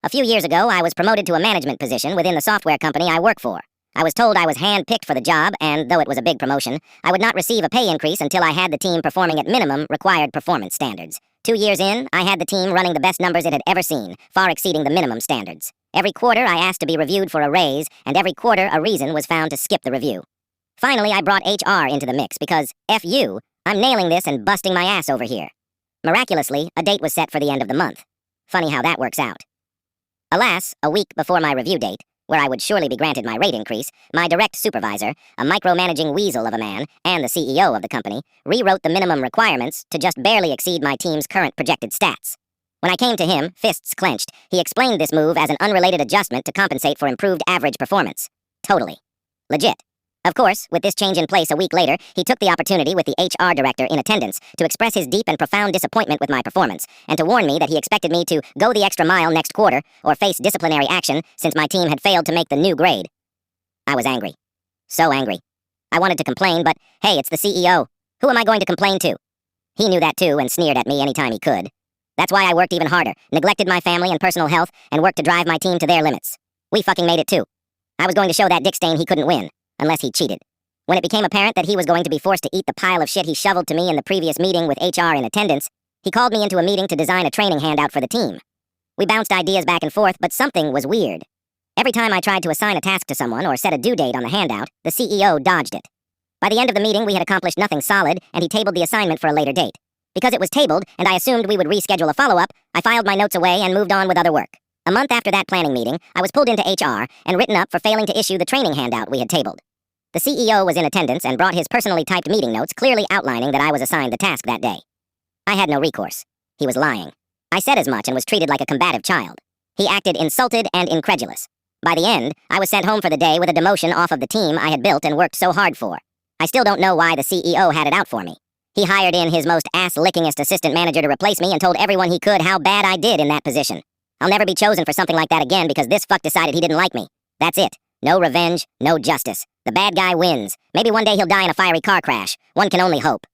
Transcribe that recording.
A few years ago, I was promoted to a management position within the software company I work for. I was told I was hand-picked for the job, and though it was a big promotion, I would not receive a pay increase until I had the team performing at minimum required performance standards. 2 years in, I had the team running the best numbers it had ever seen, far exceeding the minimum standards. Every quarter, I asked to be reviewed for a raise, and every quarter, a reason was found to skip the review. Finally, I brought HR into the mix because, F you, I'm nailing this and busting my ass over here. Miraculously, a date was set for the end of the month. Funny how that works out. Alas, a week before my review date, where I would surely be granted my rate increase, my direct supervisor, a micromanaging weasel of a man, and the CEO of the company, rewrote the minimum requirements to just barely exceed my team's current projected stats. When I came to him, fists clenched, he explained this move as an unrelated adjustment to compensate for improved average performance. Totally. Legit. Of course, with this change in place a week later, he took the opportunity with the HR director in attendance to express his deep and profound disappointment with my performance, and to warn me that he expected me to go the extra mile next quarter or face disciplinary action since my team had failed to make the new grade. I was angry. So angry. I wanted to complain, but hey, it's the CEO. Who am I going to complain to? He knew that too and sneered at me anytime he could. That's why I worked even harder, neglected my family and personal health, and worked to drive my team to their limits. We fucking made it too. I was going to show that Dick Stain he couldn't win. Unless he cheated. When it became apparent that he was going to be forced to eat the pile of shit he shoveled to me in the previous meeting with HR in attendance, he called me into a meeting to design a training handout for the team. We bounced ideas back and forth, but something was weird. Every time I tried to assign a task to someone or set a due date on the handout, the CEO dodged it. By the end of the meeting, we had accomplished nothing solid, and he tabled the assignment for a later date. Because it was tabled, and I assumed we would reschedule a follow-up, I filed my notes away and moved on with other work. A month after that planning meeting, I was pulled into HR and written up for failing to issue the training handout we had tabled. The CEO was in attendance and brought his personally typed meeting notes clearly outlining that I was assigned the task that day. I had no recourse. He was lying. I said as much and was treated like a combative child. He acted insulted and incredulous. By the end, I was sent home for the day with a demotion off of the team I had built and worked so hard for. I still don't know why the CEO had it out for me. He hired in his most ass-lickingest assistant manager to replace me and told everyone he could how bad I did in that position. I'll never be chosen for something like that again because this fuck decided he didn't like me. That's it. No revenge, no justice. The bad guy wins. Maybe one day he'll die in a fiery car crash. One can only hope.